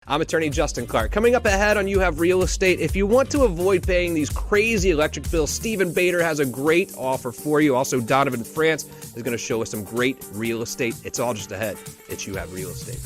I'm attorney Justin Clark. Coming up ahead on You Have Real Estate, if you want to avoid paying these crazy electric bills, Stephen Bader has a great offer for you. Also, Donovan France is going to show us some great real estate. It's all just ahead. It's You Have Real Estate.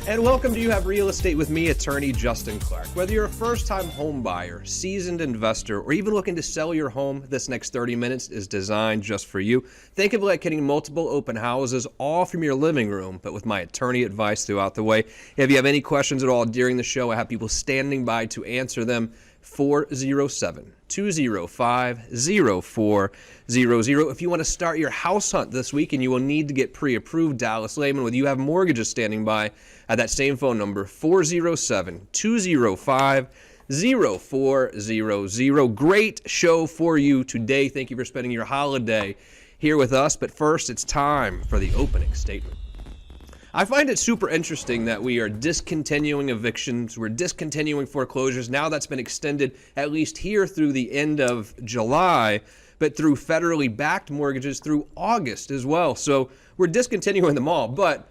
And welcome to You Have Real Estate with me, attorney Justin Clark. Whether you're a first-time home buyer, seasoned investor, or even looking to sell your home, this next 30 minutes is designed just for you. Think of it like getting multiple open houses, all from your living room, but with my attorney advice throughout the way. If you have any questions at all during the show, I have people standing by to answer them. 407-205-0400. If you want to start your house hunt this week and you will need to get pre-approved, Dallas Lehman with You Have Mortgages standing by at that same phone number, 407-205-0400. Great show for you today. Thank you for spending your holiday here with us. But first, it's time for the opening statement. I find it super interesting that we are discontinuing evictions, we're discontinuing foreclosures. Now that's been extended at least here through the end of July, but through federally backed mortgages through August as well. So we're discontinuing them all, but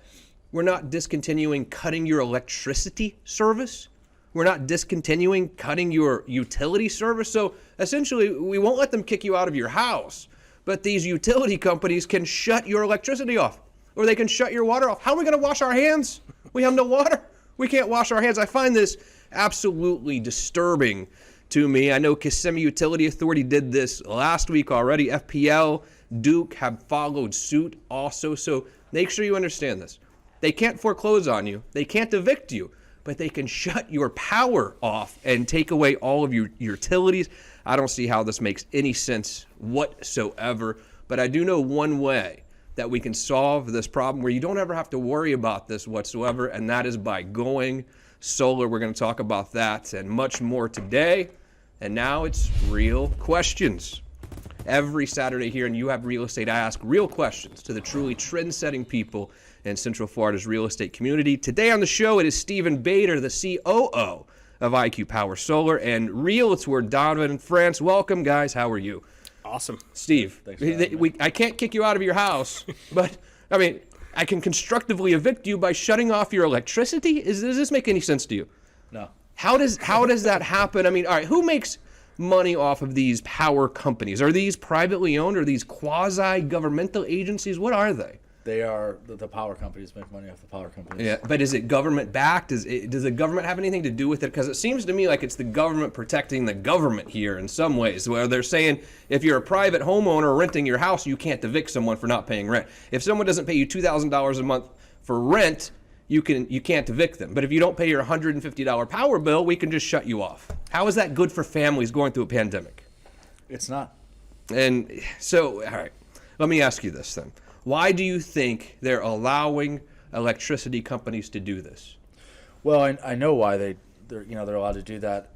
we're not discontinuing cutting your electricity service. We're not discontinuing cutting your utility service. So essentially, we won't let them kick you out of your house, but these utility companies can shut your electricity off. Or they can shut your water off. How are we going to wash our hands? We have no water. We can't wash our hands. I find this absolutely disturbing to me. I know Kissimmee Utility Authority did this last week already. FPL, Duke have followed suit also. So make sure you understand this. They can't foreclose on you. They can't evict you. But they can shut your power off and take away all of your utilities. I don't see how this makes any sense whatsoever. But I do know one way that we can solve this problem where you don't ever have to worry about this whatsoever, and that is by going solar. We're going to talk about that and much more today. And now it's real questions. Every Saturday here in You Have Real Estate, I ask real questions to the truly trend-setting people in Central Florida's real estate community. Today on the show, it is Stephen Bader, the COO of IQ Power Solar, and realtor Donovan France. Welcome, guys. How are you? Awesome. Steve, Thanks. I can't kick you out of your house, but, I mean, I can constructively evict you by shutting off your electricity? Does this make any sense to you? No. How does that happen? I mean, all right, who makes money off of these power companies? Are these privately owned? Are these quasi-governmental agencies? What are they? They are the power companies make money off the power companies. Yeah, but is it government backed? Does the government have anything to do with it? Because it seems to me like it's the government protecting the government here in some ways, where they're saying if you're a private homeowner renting your house, you can't evict someone for not paying rent. If someone doesn't pay you $2,000 a month for rent, you can't evict them. But if you don't pay your $150 power bill, we can just shut you off. How is that good for families going through a pandemic? It's not. And so, all right, let me ask you this then. Why do you think they're allowing electricity companies to do this? Well, I know why they're allowed to do that.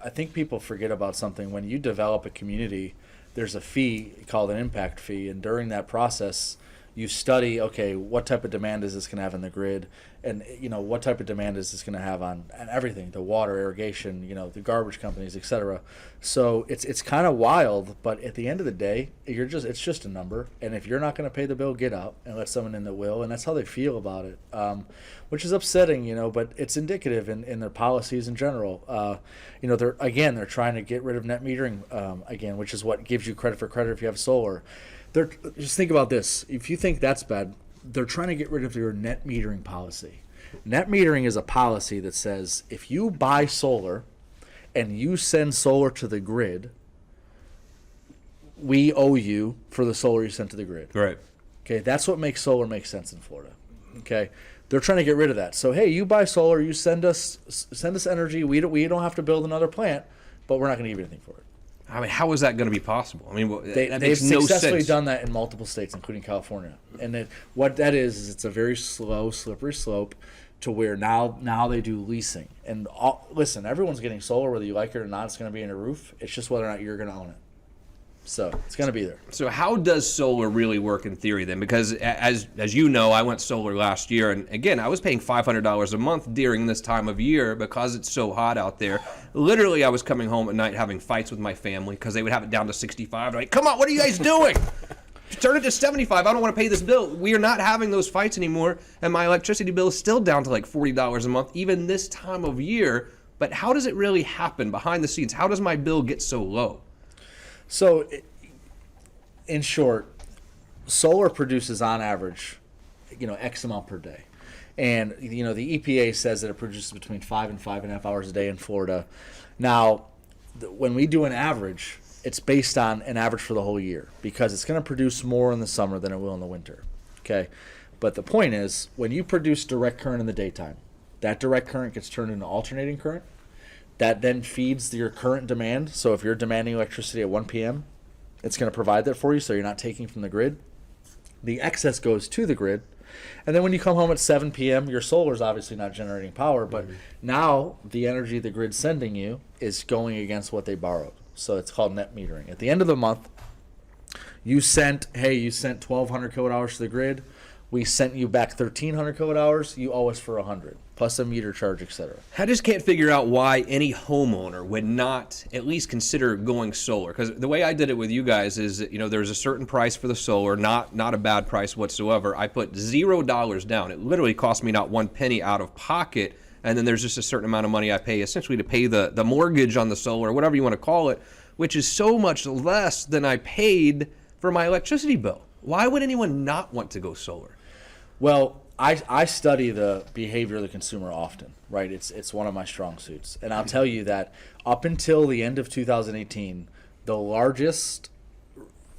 I think people forget about something. When you develop a community, there's a fee called an impact fee, and during that process, you study, okay, what type of demand is this going to have in the grid, and what type of demand is this going to have on everything, the water, irrigation, the garbage companies, etc. So it's kind of wild, but at the end of the day, it's just a number, and if you're not going to pay the bill, get out and let someone in that will, and that's how they feel about it, which is upsetting, but it's indicative in their policies in general. They're trying to get rid of net metering which is what gives you credit for credit if you have solar. Just think about this. If you think that's bad, they're trying to get rid of your net metering policy. Net metering is a policy that says if you buy solar and you send solar to the grid, we owe you for the solar you sent to the grid. Right. Okay, that's what makes solar make sense in Florida. Okay, they're trying to get rid of that. So hey, you buy solar, you send us energy. We don't have to build another plant, but we're not going to give you anything for it. I mean, how is that going to be possible? I mean, that they've makes no successfully sense. done that in multiple states, including California. And what that is it's a very slow, slippery slope to where now they do leasing. And listen, everyone's getting solar, whether you like it or not. It's going to be in a roof. It's just whether or not you're going to own it. So it's going to be there. So how does solar really work in theory then? Because as you know, I went solar last year, and again, I was paying $500 a month during this time of year because it's so hot out there. Literally, I was coming home at night having fights with my family because they would have it down to 65. Like, come on, what are you guys doing? turn it to 75. I don't want to pay this bill. We are not having those fights anymore, and my electricity bill is still down to like $40 a month, even this time of year. But how does it really happen behind the scenes? How does my bill get so low? So, in short, solar produces on average, X amount per day. And, the EPA says that it produces between 5 and 5.5 hours a day in Florida. Now, when we do an average, it's based on an average for the whole year because it's going to produce more in the summer than it will in the winter. Okay? But the point is, when you produce direct current in the daytime, that direct current gets turned into alternating current. That then feeds your current demand. So if you're demanding electricity at 1 p.m., it's going to provide that for you so you're not taking from the grid. The excess goes to the grid. And then when you come home at 7 p.m., your solar is obviously not generating power, but now the energy the grid's sending you is going against what they borrowed. So it's called net metering. At the end of the month, you sent 1,200 kilowatt hours to the grid. We sent you back 1,300 kilowatt hours. You owe us for 100, plus a meter charge, etc. I just can't figure out why any homeowner would not at least consider going solar. Because the way I did it with you guys is, there's a certain price for the solar, not a bad price whatsoever. I put $0 down. It literally cost me not 1 penny out of pocket. And then there's just a certain amount of money I pay essentially to pay the mortgage on the solar, whatever you want to call it, which is so much less than I paid for my electricity bill. Why would anyone not want to go solar? Well, I study the behavior of the consumer often, right? It's one of my strong suits. And I'll tell you that up until the end of 2018, the largest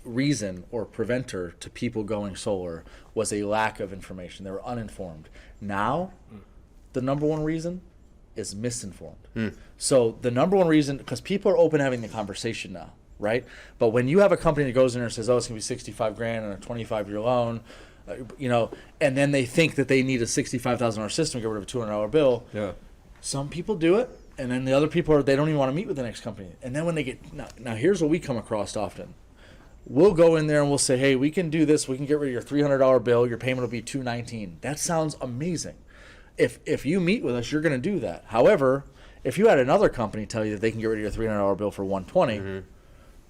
reason or preventer to people going solar was a lack of information. They were uninformed. Now, the number one reason is misinformed. So the number one reason, because people are open to having the conversation now, right? But when you have a company that goes in there and says, oh, it's going to be 65 grand and a 25-year loan, and then they think that they need a $65,000 system to get rid of a $200 bill. Yeah. Some people do it, and then the other people they don't even want to meet with the next company. And then when they get now here's what we come across often. We'll go in there and we'll say, hey, we can do this. We can get rid of your $300 bill. Your payment will be $219. That sounds amazing. If you meet with us, you're going to do that. However, if you had another company tell you that they can get rid of your $300 bill for $120,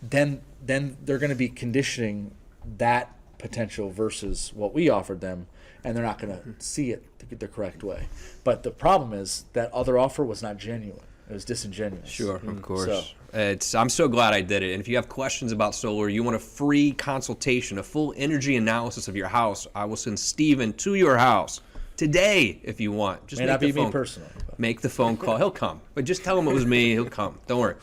then they're going to be conditioning that potential versus what we offered them, and they're not going to see it the correct way. But the problem is that other offer was not genuine. It was disingenuous. Sure, of course. I'm so glad I did it. And if you have questions about solar, you want a free consultation, a full energy analysis of your house, I will send Steven to your house today if you want. Just May not be me personally. Make the phone call. He'll come. But just tell him it was me. He'll come. Don't worry.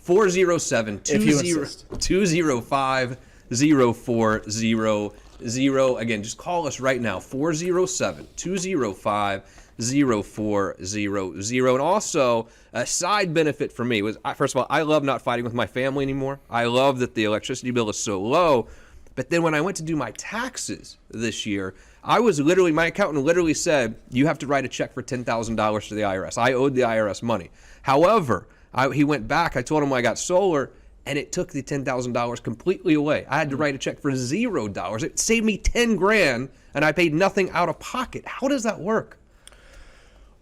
407-205-0400. Again, just call us right now. 407-205-0400. And also, a side benefit for me was, first of all, I love not fighting with my family anymore. I love that the electricity bill is so low. But then when I went to do my taxes this year, my accountant literally said, you have to write a check for $10,000 to the IRS. I owed the IRS money. However, he went back. I told him I got solar, and it took the $10,000 completely away. I had to write a check for $0. It saved me 10 grand, and I paid nothing out of pocket. How does that work?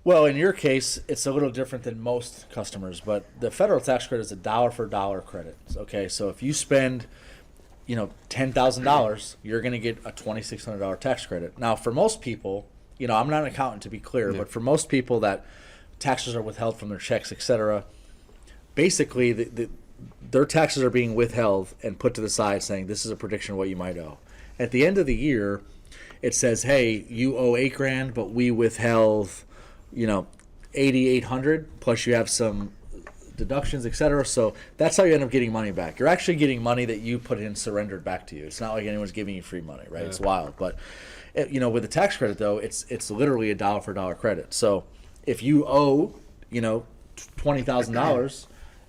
Well, in your case, it's a little different than most customers, but the federal tax credit is a dollar for dollar credit. Okay, so if you spend $10,000, you're going to get a $2,600 tax credit. Now, for most people, I'm not an accountant to be clear, but for most people that taxes are withheld from their checks, etc., basically their taxes are being withheld and put to the side saying this is a prediction of what you might owe. At the end of the year, it says, hey, you owe $8,000, but we withheld, $8,800 plus you have some deductions, etc. So that's how you end up getting money back. You're actually getting money that you put in surrendered back to you. It's not like anyone's giving you free money, right? Yeah. It's wild. But with the tax credit though, it's literally a dollar for dollar credit. So if you owe, $20,000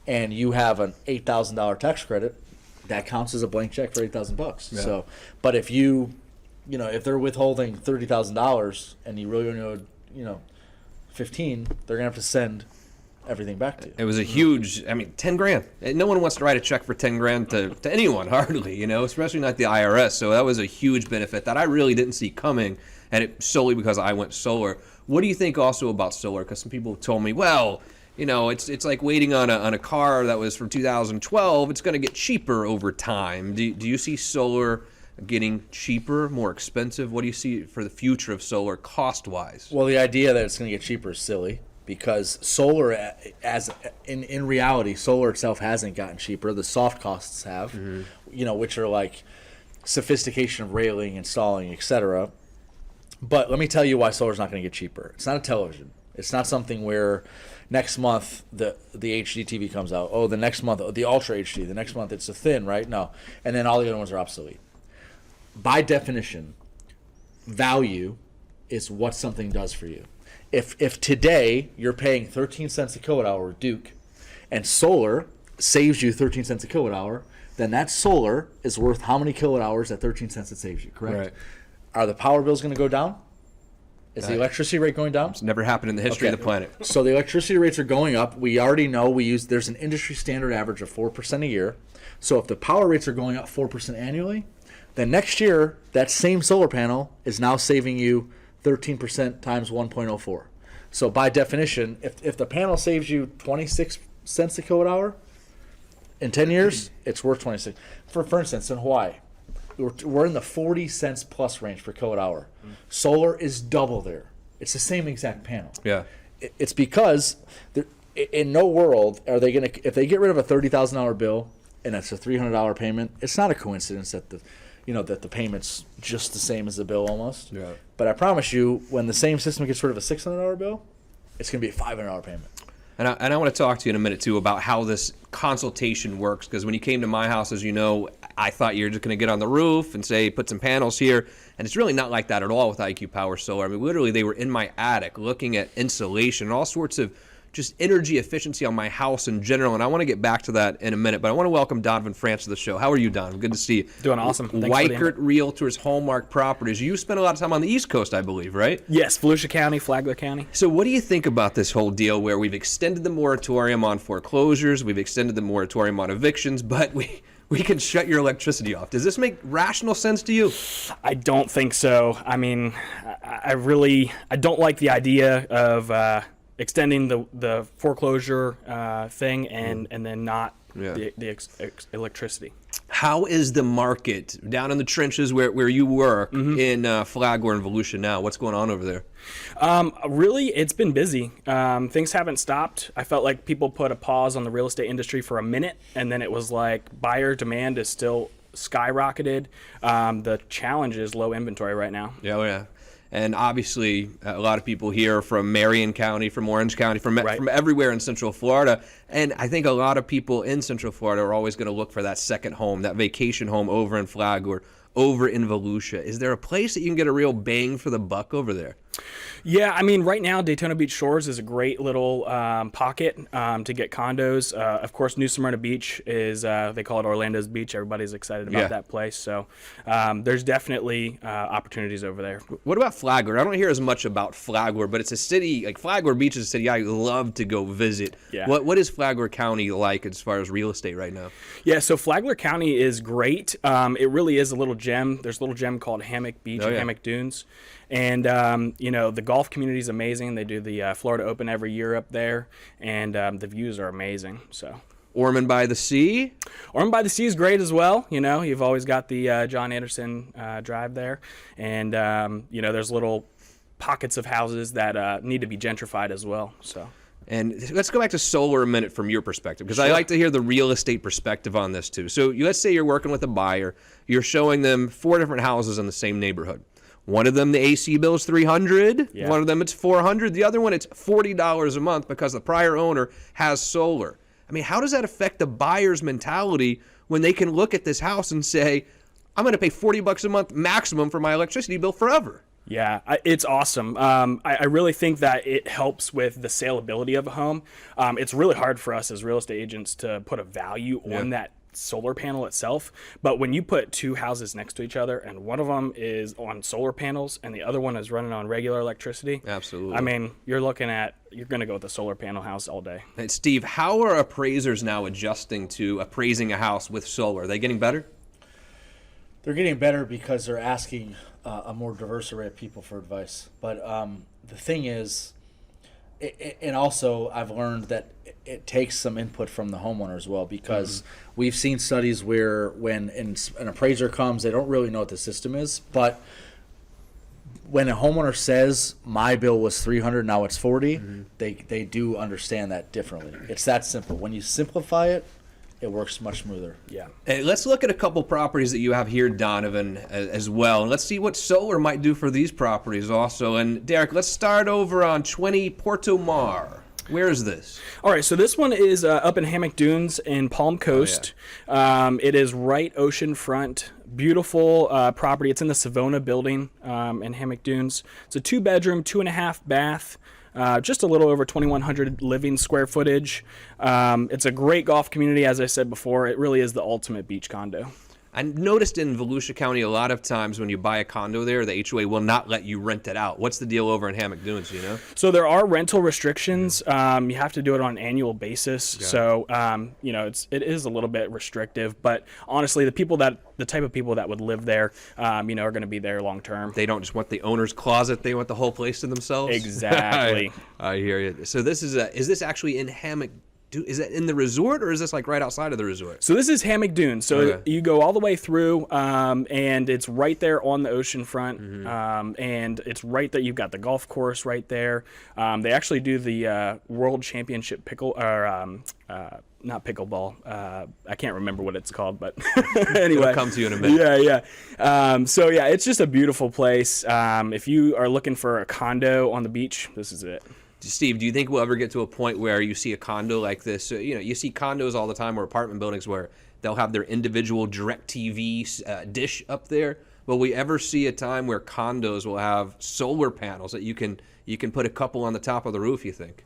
and you have an $8,000 tax credit, that counts as a blank check for $8,000. Yeah. So, but if if they're withholding $30,000 and you really only owe, 15, they're gonna have to send everything back to you. It was a huge, 10 grand. No one wants to write a check for 10 grand to anyone, hardly, especially not the IRS. So that was a huge benefit that I really didn't see coming, and it solely because I went solar. What do you think also about solar? Because some people told me, well, it's like waiting on a car that was from 2012. It's going to get cheaper over time. Do you see solar getting cheaper, more expensive? What do you see for the future of solar cost-wise? Well, the idea that it's going to get cheaper is silly because solar, as in reality, solar itself hasn't gotten cheaper. The soft costs have, which are like sophistication of railing, installing, etc. But let me tell you why solar's not going to get cheaper. It's not a television. It's not something where next month the HD TV comes out. Oh, the next month the Ultra HD. The next month it's a thin, right? No, and then all the other ones are obsolete. By definition, value is what something does for you. If today you're paying 13 cents a kilowatt hour with Duke, and solar saves you 13 cents a kilowatt hour, then that solar is worth how many kilowatt hours at 13 cents it saves you, correct? Right. Are the power bills going to go down? Is the electricity rate going down? It's never happened in the history of the planet. So the electricity rates are going up. We already know there's an industry standard average of 4% a year. So if the power rates are going up 4% annually, then next year that same solar panel is now saving you 13% times 1.04. So by definition, if the panel saves you 26 cents a kilowatt hour, in 10 years, it's worth 26. For instance, in Hawaii, we're in the 40 cents plus range per kilowatt hour. Solar is double there. It's the same exact panel. Yeah. It's because in no world are they going to, if they get rid of a $30,000 bill and it's a $300 payment, it's not a coincidence that the payment's just the same as the bill almost. Yeah. But I promise you, when the same system gets rid of a $600 bill, it's going to be a $500 payment. And I want to talk to you in a minute, too, about how this consultation works. Because when you came to my house, as you know, I thought you were just going to get on the roof and say, put some panels here. And it's really not like that at all with IQ Power Solar. I mean, literally, they were in my attic looking at insulation and all sorts of just energy efficiency on my house in general. And I want to get back to that in a minute. But I want to welcome Donovan France to the show. How are you, Don? Good to see you. Doing awesome. Thanks Weichert Realtors, Hallmark Properties. You spent a lot of time on the East Coast, I believe, right? Yes, Volusia County, Flagler County. So what do you think about this whole deal where we've extended the moratorium on foreclosures, we've extended the moratorium on evictions, but we can shut your electricity off? Does this make rational sense to you? I don't think so. I mean, I don't like the idea of extending the foreclosure thing and then not the electricity. How is the market down in the trenches where you work in Flagler and Volusia now? What's going on over there? Really, it's been busy. Things haven't stopped. I felt like people put a pause on the real estate industry for a minute, and then it was like buyer demand is still skyrocketed. The challenge is low inventory right now. Yeah. And obviously, a lot of people here from Marion County, from Orange County, from everywhere in Central Florida. And I think a lot of people in Central Florida are always going to look for that second home, that vacation home over in Flagler, over in Volusia. Is there a place that you can get a real bang for the buck over there? Yeah, I mean, right now, Daytona Beach Shores is a great little pocket to get condos. Of course, New Smyrna Beach is, they call it Orlando's Beach. Everybody's excited about that place. So there's definitely opportunities over there. What about Flagler? I don't hear as much about Flagler, but it's a city, like Flagler Beach is a city I love to go visit. Yeah. What is Flagler County like as far as real estate right now? Yeah, so Flagler County is great. It really is a little gem. There's a little gem called Hammock Beach and Hammock Dunes. And, the golf community is amazing. They do the Florida Open every year up there, and the views are amazing. So Ormond by the Sea? Ormond by the Sea is great as well. You've always got the John Anderson Drive there. And, there's little pockets of houses that need to be gentrified as well. So. And let's go back to solar a minute from your perspective, because I like to hear the real estate perspective on this too. So let's say you're working with a buyer. You're showing them 4 different houses in the same neighborhood. One of them, the AC bill is $300. Yeah. One of them, it's $400. The other one, it's $40 a month because the prior owner has solar. I mean, how does that affect the buyer's mentality when they can look at this house and say, I'm going to pay $40 a month maximum for my electricity bill forever? Yeah, it's awesome. I really think that it helps with the saleability of a home. It's really hard for us as real estate agents to put a value on that solar panel itself, but when you put 2 houses next to each other and one of them is on solar panels and the other one is running on regular electricity, absolutely. I mean, you're going to go with the solar panel house all day. And Steve, how are appraisers now adjusting to appraising a house with solar? Are they getting better? They're getting better because they're asking a more diverse array of people for advice. But the thing is, and also I've learned that it takes some input from the homeowner as well, because we've seen studies where when an appraiser comes, they don't really know what the system is, but when a homeowner says my bill was $300, now it's $40, they do understand that differently. It's that simple. When you simplify it, it works much smoother. Yeah. Hey, let's look at a couple properties that you have here, Donovan, as well. And let's see what solar might do for these properties also. And Derek, let's start over on 20 Porto Mar. Where is this? All right, so this one is up in Hammock Dunes in Palm Coast. It is right oceanfront. Beautiful property. It's in the Savona building in Hammock Dunes. It's a 2-bedroom, 2.5 bath. Just a little over 2,100 living square footage. It's a great golf community, as I said before. It really is the ultimate beach condo. I noticed in Volusia County a lot of times when you buy a condo there, the HOA will not let you rent it out. What's the deal over in Hammock Dunes, you know? So there are rental restrictions. You have to do it on an annual basis. So, it is a little bit restrictive. But honestly, the type of people that would live there, are going to be there long term. They don't just want the owner's closet. They want the whole place to themselves. Exactly. I hear you. So this is this actually in Hammock? Is that in the resort, or is this like right outside of the resort? So this is Hammock Dunes. So you go all the way through, and it's right there on the ocean front, and it's right there. You've got the golf course right there. They actually do the World Championship not pickleball. I can't remember what it's called, but anyway. It'll come to you in a minute. Yeah. It's just a beautiful place. If you are looking for a condo on the beach, this is it. Steve, do you think we'll ever get to a point where you see a condo like this? So, you see condos all the time or apartment buildings where they'll have their individual DirecTV dish up there. Will we ever see a time where condos will have solar panels that you can put a couple on the top of the roof, you think?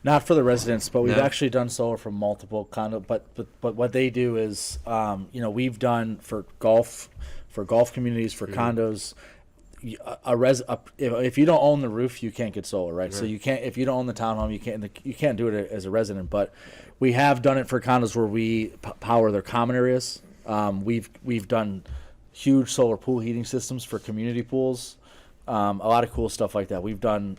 Not for the residents, but we've actually done solar for multiple condo. But what they do is, we've done for golf communities, for condos. If you don't own the roof, you can't get solar, right? So you can't, if you don't own the townhome, you can't do it as a resident. But we have done it for condos where we power their common areas. We've done huge solar pool heating systems for community pools. A lot of cool stuff like that. We've done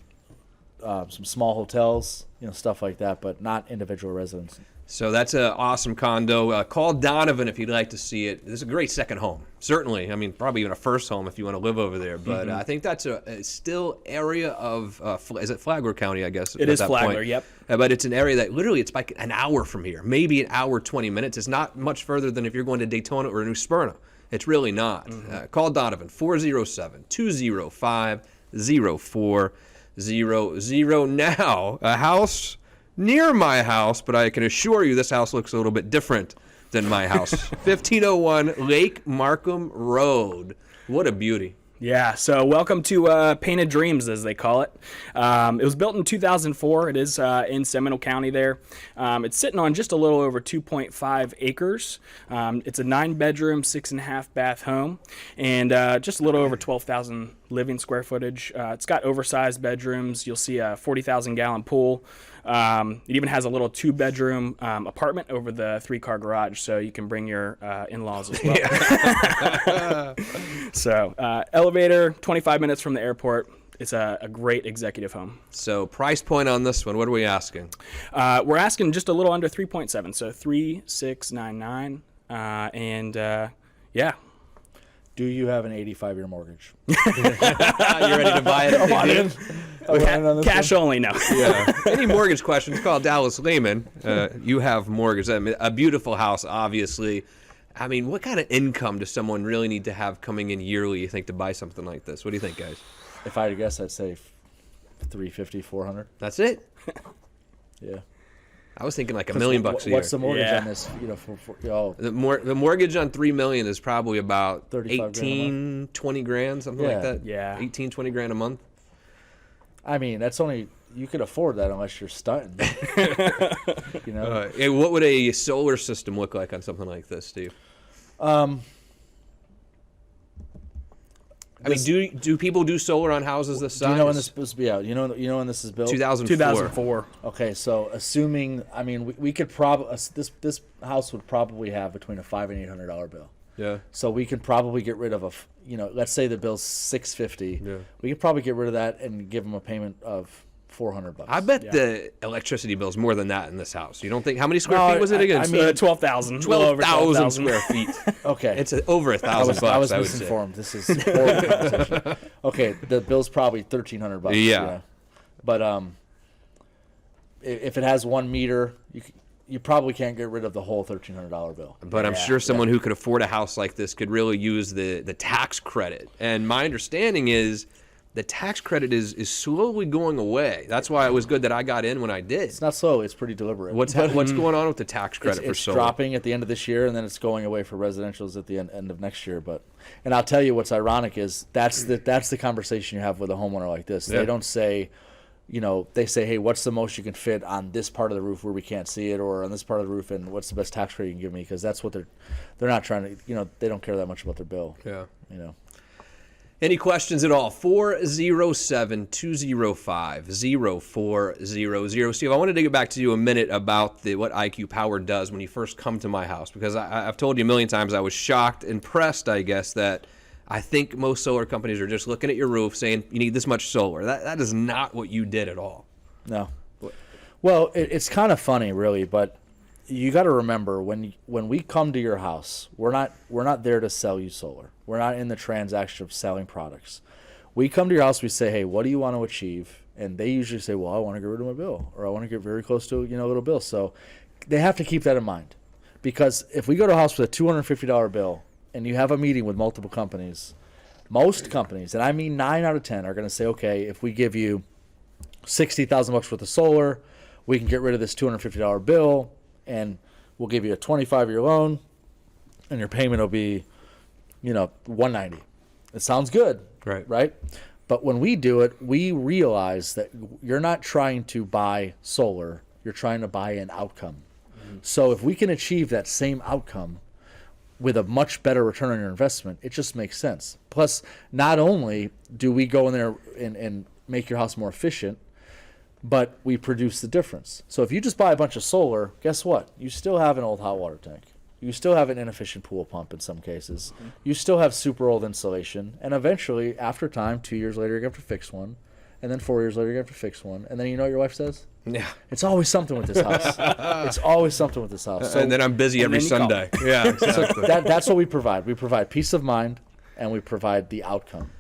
some small hotels, stuff like that, but not individual residents. So that's an awesome condo. Call Donovan if you'd like to see it. This is a great second home. Certainly. I mean, probably even a first home if you want to live over there. But I think that's a still area of, is it Flagler County, I guess? It is Flagler, yep. But it's an area that literally it's like an hour from here, maybe an hour, 20 minutes. It's not much further than if you're going to Daytona or New Smyrna. It's really not. Call Donovan, 407-205-0400 now. A house near my house, but I can assure you this house looks a little bit different than my house. 1501 Lake Markham Road. What a beauty. Yeah, so welcome to Painted Dreams, as they call it. It was built in 2004. It is in Seminole County there. It's sitting on just a little over 2.5 acres. It's a 9-bedroom, 6.5 bath home, and just a little over 12,000 living square footage. It's got oversized bedrooms. You'll see a 40,000-gallon pool. It even has a little 2-bedroom apartment over the 3-car garage, so you can bring your in-laws as well. So elevator, 25 minutes from the airport. It's a great executive home. So price point on this one, what are we asking? We're asking just a little under 3.7, so 3,699, and yeah. Do you have an 85-year mortgage? You ready to buy it? Come on in. Cash only, no. Yeah. Any mortgage questions, call Dallas Lehman. You have mortgage. I mean, a beautiful house, obviously. I mean, what kind of income does someone really need to have coming in yearly, you think, to buy something like this? What do you think, guys? If I had to guess, I'd say 350, 400. That's it? Yeah. I was thinking like $1 million a year. What's the mortgage on this? The mortgage on $3 million is probably about 35 $20 grand, something like that. Yeah. 18, 20 grand a month. I mean, that's only, you could afford that unless you're stunting. What would a solar system look like on something like this, Steve? I mean, do people do solar on houses this size? Do you know when this is supposed to be out? You know when this is built? 2004. Okay, so assuming, I mean, we could probably, this house would probably have between a $500 and $800 bill. Yeah. So we could probably get rid of let's say the bill's $650. Yeah. We could probably get rid of that and give them a payment of $400. I bet the electricity bill is more than that in this house. You don't think? How many square feet was it again? I mean, 12,000. 12,000 square feet. Okay. It's over $1,000 bucks. I was I would say. misinformed. This is horrible conversation. Okay, the bill's probably $1,300. Yeah. But if it has 1 meter, you probably can't get rid of the whole $1,300 bill. But I'm sure someone who could afford a house like this could really use the tax credit. And my understanding is the tax credit is slowly going away. That's why it was good that I got in when I did. It's not slow. It's pretty deliberate. What's going on with the tax credit for solar? It's dropping at the end of this year, and then it's going away for residentials at the end of next year. And I'll tell you what's ironic is that's the conversation you have with a homeowner like this. Yeah. They don't say, they say, hey, what's the most you can fit on this part of the roof where we can't see it, or on this part of the roof, and what's the best tax credit you can give me? Because that's what they're not trying to, they don't care that much about their bill. Yeah. Any questions at all? 407-205-0400. Steve, I wanted to get back to you a minute about what IQ Power does when you first come to my house, because I've told you a million times I was shocked, impressed, I guess, that I think most solar companies are just looking at your roof saying you need this much solar. That is not what you did at all. No. Well, it's kind of funny, really, but you got to remember when we come to your house, we're not there to sell you solar. We're not in the transaction of selling products. We come to your house, we say, hey, what do you want to achieve? And they usually say, well, I want to get rid of my bill, or I want to get very close to a little bill. So they have to keep that in mind, because if we go to a house with a $250 bill and you have a meeting with multiple companies, most companies, and I mean 9 out of 10, are going to say, okay, if we give you $60,000 worth of solar, we can get rid of this $250 bill, and we'll give you a 25-year loan, and your payment will be, $190. It sounds good, right? But when we do it, we realize that you're not trying to buy solar; you're trying to buy an outcome. Mm-hmm. So if we can achieve that same outcome with a much better return on your investment, it just makes sense. Plus, not only do we go in there and make your house more efficient, but we produce the difference. So if you just buy a bunch of solar, guess what? You still have an old hot water tank. You still have an inefficient pool pump in some cases. Mm-hmm. You still have super old insulation. And eventually, after time, 2 years later, you're going to have to fix one. And then 4 years later, you're going to have to fix one. And then you know what your wife says? Yeah. It's always something with this house. It's always something with this house. So, and then I'm busy every Sunday. Yeah, exactly. That's what we provide. We provide peace of mind, and we provide the outcome.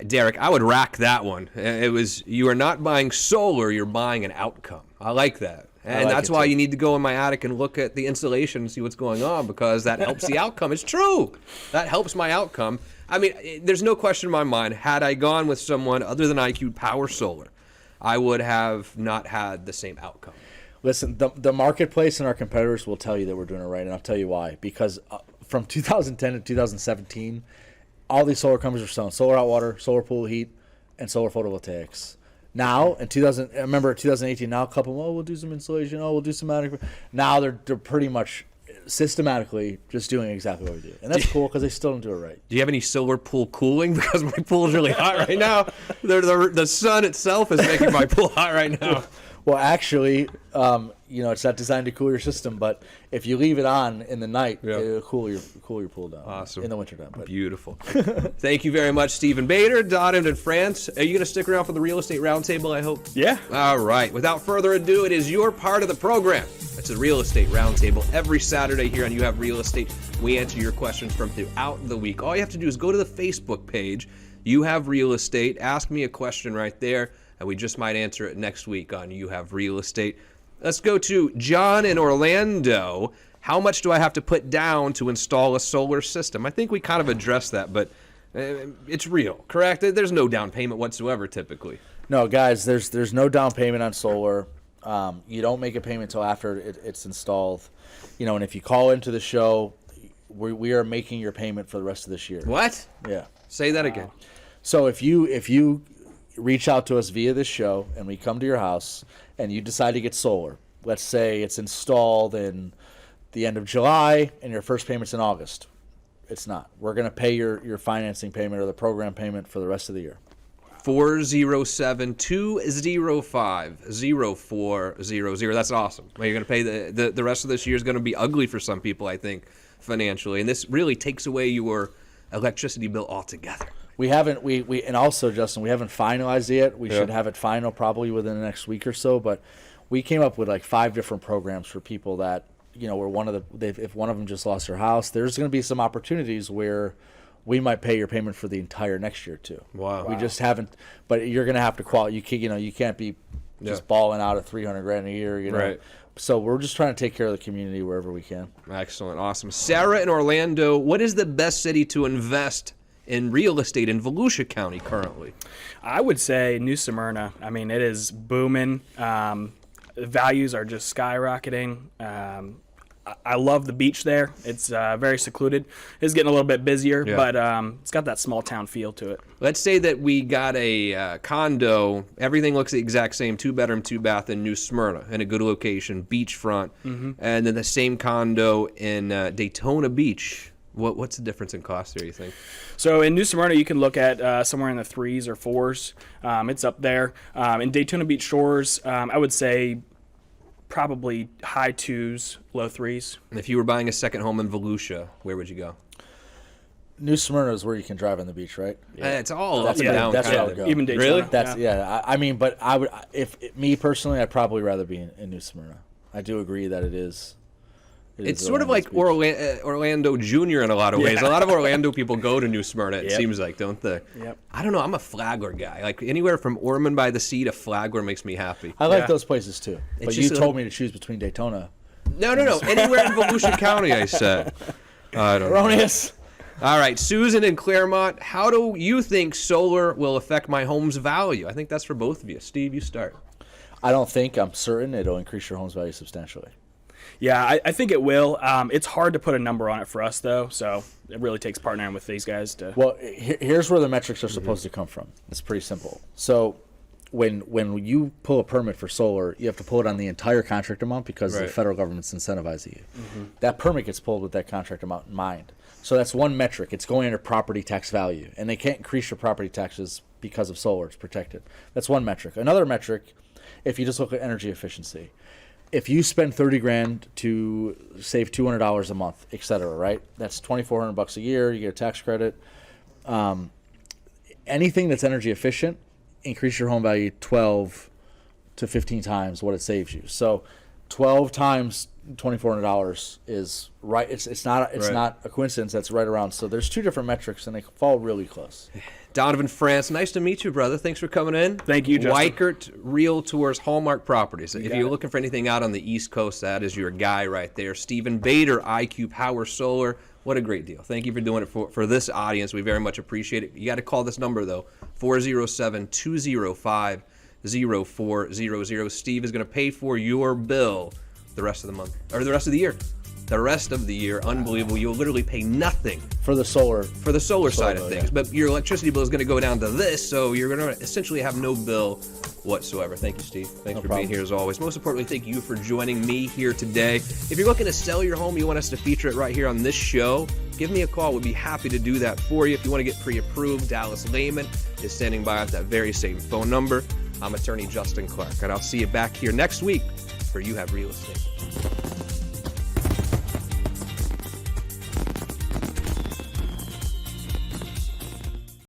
Derek, I would rack that one. You are not buying solar, you're buying an outcome. I like that. And that's why you need to go in my attic and look at the insulation and see what's going on, because that helps the outcome. It's true. That helps my outcome. I mean, there's no question in my mind, had I gone with someone other than IQ Power Solar, I would have not had the same outcome. Listen, the marketplace and our competitors will tell you that we're doing it right, and I'll tell you why. Because from 2010 to 2017, all these solar companies are selling solar hot water, solar pool heat, and solar photovoltaics. Now, in 2018, now a couple, we'll do some insulation, we'll do some attic. Now they're pretty much systematically just doing exactly what we do. And that's cool, because they still don't do it right. Do you have any solar pool cooling? Because my pool is really hot right now. The sun itself is making my pool hot right now. Well, actually, it's not designed to cool your system, but if you leave it on in the night, it'll cool your pool down. Awesome. In the wintertime. Beautiful. Thank you very much, Stephen Bader, Donovan in France. Are you going to stick around for the Real Estate Roundtable, I hope? Yeah. All right. Without further ado, it is your part of the program. It's the Real Estate Roundtable every Saturday here on You Have Real Estate. We answer your questions from throughout the week. All you have to do is go to the Facebook page, You Have Real Estate, ask me a question right there, and we just might answer it next week on You Have Real Estate. Let's go to John in Orlando. How much do I have to put down to install a solar system? I think we kind of addressed that, but it's real, correct? There's no down payment whatsoever typically. No, guys, there's no down payment on solar. You don't make a payment until after it's installed. And if you call into the show, we are making your payment for the rest of this year. What? Yeah. Say that again. So if you reach out to us via this show and we come to your house and you decide to get solar, let's say it's installed in the end of July and your first payment's in August. It's not. We're going to pay your financing payment or the program payment for the rest of the year. 407-205-0400. That's awesome. Well, you're going to pay the rest of this year is going to be ugly for some people, I think, financially. And this really takes away your electricity bill altogether. We haven't, and also, Justin, we haven't finalized it yet. We should have it final probably within the next week or so. But we came up with like 5 different programs for people that, where if one of them just lost their house, there's going to be some opportunities where we might pay your payment for the entire next year too. Wow. We just haven't, but you're going to have to qualify. You can't be just balling out at $300,000 a year, Right. So we're just trying to take care of the community wherever we can. Excellent. Awesome. Sarah in Orlando, what is the best city to invest in real estate in Volusia County currently? I would say New Smyrna. I mean, it is booming. Values are just skyrocketing. I love the beach there. It's very secluded. It's getting a little bit busier, but it's got that small town feel to it. Let's say that we got a condo. Everything looks the exact same, 2-bedroom, 2-bath in New Smyrna, in a good location, beachfront, and then the same condo in Daytona Beach. What's the difference in cost there, you think? So in New Smyrna, you can look at somewhere in the 3s or 4s. It's up there. In Daytona Beach Shores, I would say probably high 2s, low 3s. And if you were buying a second home in Volusia, where would you go? New Smyrna is where you can drive on the beach, right? It's all up That's and down. that's kind where I of. would go. Even Daytona. Really? That's I mean, but I would, if me personally, I'd probably rather be in New Smyrna. I do agree that it is. It's sort of like Orlando Junior in a lot of ways. A lot of Orlando people go to New Smyrna, it seems like, don't they? Yep. I don't know. I'm a Flagler guy. Like anywhere from Ormond by the Sea to Flagler makes me happy. I like those places too. But It's you just told me to choose between Daytona. No. Anywhere in Volusia County, I said. I don't know. Erroneous. All right, Susan in Claremont, how do you think solar will affect my home's value? I think that's for both of you. Steve, you start. I'm certain it'll increase your home's value substantially. Yeah, I think it will. It's hard to put a number on it for us, though, so it really takes partnering with these guys to... Well, here's where the metrics are supposed to come from. It's pretty simple. So when you pull a permit for solar, you have to pull it on the entire contract amount because the federal government's incentivizing you. That permit gets pulled with that contract amount in mind. So that's one metric. It's going under property tax value, and they can't increase your property taxes because of solar. It's protected. That's one metric. Another metric, if you just look at energy efficiency, if you spend $30,000 to save $200 a month, et cetera, right? That's $2,400 a year. You get a tax credit. Anything that's energy efficient, increase your home value 12 to 15 times what it saves you. So 12 times $2,400 is right. It's not a coincidence. That's right around. So there's 2 different metrics, and they fall really close. Donovan France, nice to meet you, brother. Thanks for coming in. Thank you, Justin. Weichert Realtors, Hallmark Properties. If you're looking for anything out on the East Coast, that is your guy right there. Stephen Bader, IQ Power Solar. What a great deal. Thank you for doing it for this audience. We very much appreciate it. You got to call this number, though, 407-205-0400. Steve is going to pay for your bill the rest of the month, or the rest of the year. The rest of the year, unbelievable. You'll literally pay nothing For the solar side of things. But your electricity bill is going to go down to this, so you're going to essentially have no bill whatsoever. Thank you, Steve. Thanks for being here as always. Most importantly, thank you for joining me here today. If you're looking to sell your home, you want us to feature it right here on this show, give me a call. We'd be happy to do that for you. If you want to get pre-approved, Dallas Lehman is standing by at that very same phone number. I'm attorney Justin Clark, and I'll see you back here next week for You Have Real Estate.